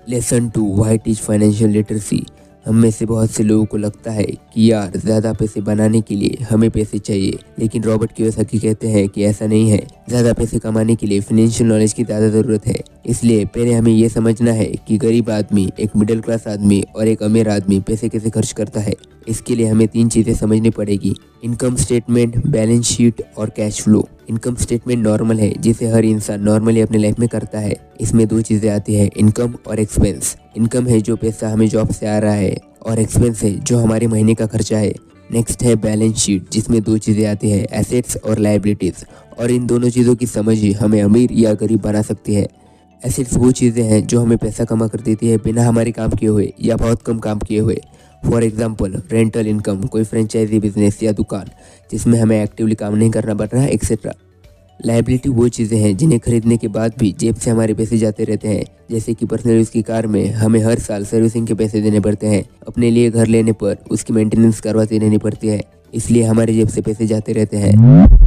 Lesson 2 what is financial literacy. हम में से बहुत से लोगों को लगता है कि यार ज़्यादा पैसे बनाने के लिए हमें पैसे चाहिए, लेकिन रॉबर्ट कियोसाकी कहते हैं कि ऐसा नहीं है। ज़्यादा पैसे कमाने के लिए फाइनेंशियल नॉलेज की ज़्यादा ज़रूरत है। इसलिए पहले हमें ये समझना है कि गरीब आदमी, एक मिडिल क्लास आदमी और एक अमीर आदमी पैसे कैसे खर्च करता है। इसके लिए हमें 3 चीज़ें समझनी पड़ेगी: इनकम स्टेटमेंट, बैलेंस शीट और cash flow. Income statement normal है, जिसे हर इंसान नॉर्मली अपने लाइफ में करता है। इसमें 2 चीज़ें आती है, इनकम और एक्सपेंस। इनकम है जो पैसा हमें जॉब से आ रहा है, और एक्सपेंस है जो हमारे महीने का खर्चा है। नेक्स्ट है बैलेंस शीट, जिसमें 2 चीज़ें आती है, एसेट्स और लायबिलिटीज़। और इन दोनों चीज़ों की समझ ही हमें अमीर या गरीब बना सकती है। एसेट्स वो चीज़ें हैं जो हमें पैसा कमा कर देती है बिना हमारे काम किए हुए या बहुत कम काम किए हुए। फॉर एग्जाम्पल रेंटल इनकम, कोई फ्रेंचाइजी बिजनेस या दुकान जिसमें हमें एक्टिवली काम नहीं करना पड़ रहा है, एक्सेट्रा। लायबिलिटी वो चीज़ें हैं जिन्हें खरीदने के बाद भी जेब से हमारे पैसे जाते रहते हैं, जैसे कि पर्सनल यूज़ की कार में हमें हर साल सर्विसिंग के पैसे देने पड़ते हैं। अपने लिए घर लेने पर उसकी मेंटेनेंस करवाती रहनी पड़ती है, इसलिए हमारी जेब से पैसे जाते रहते हैं।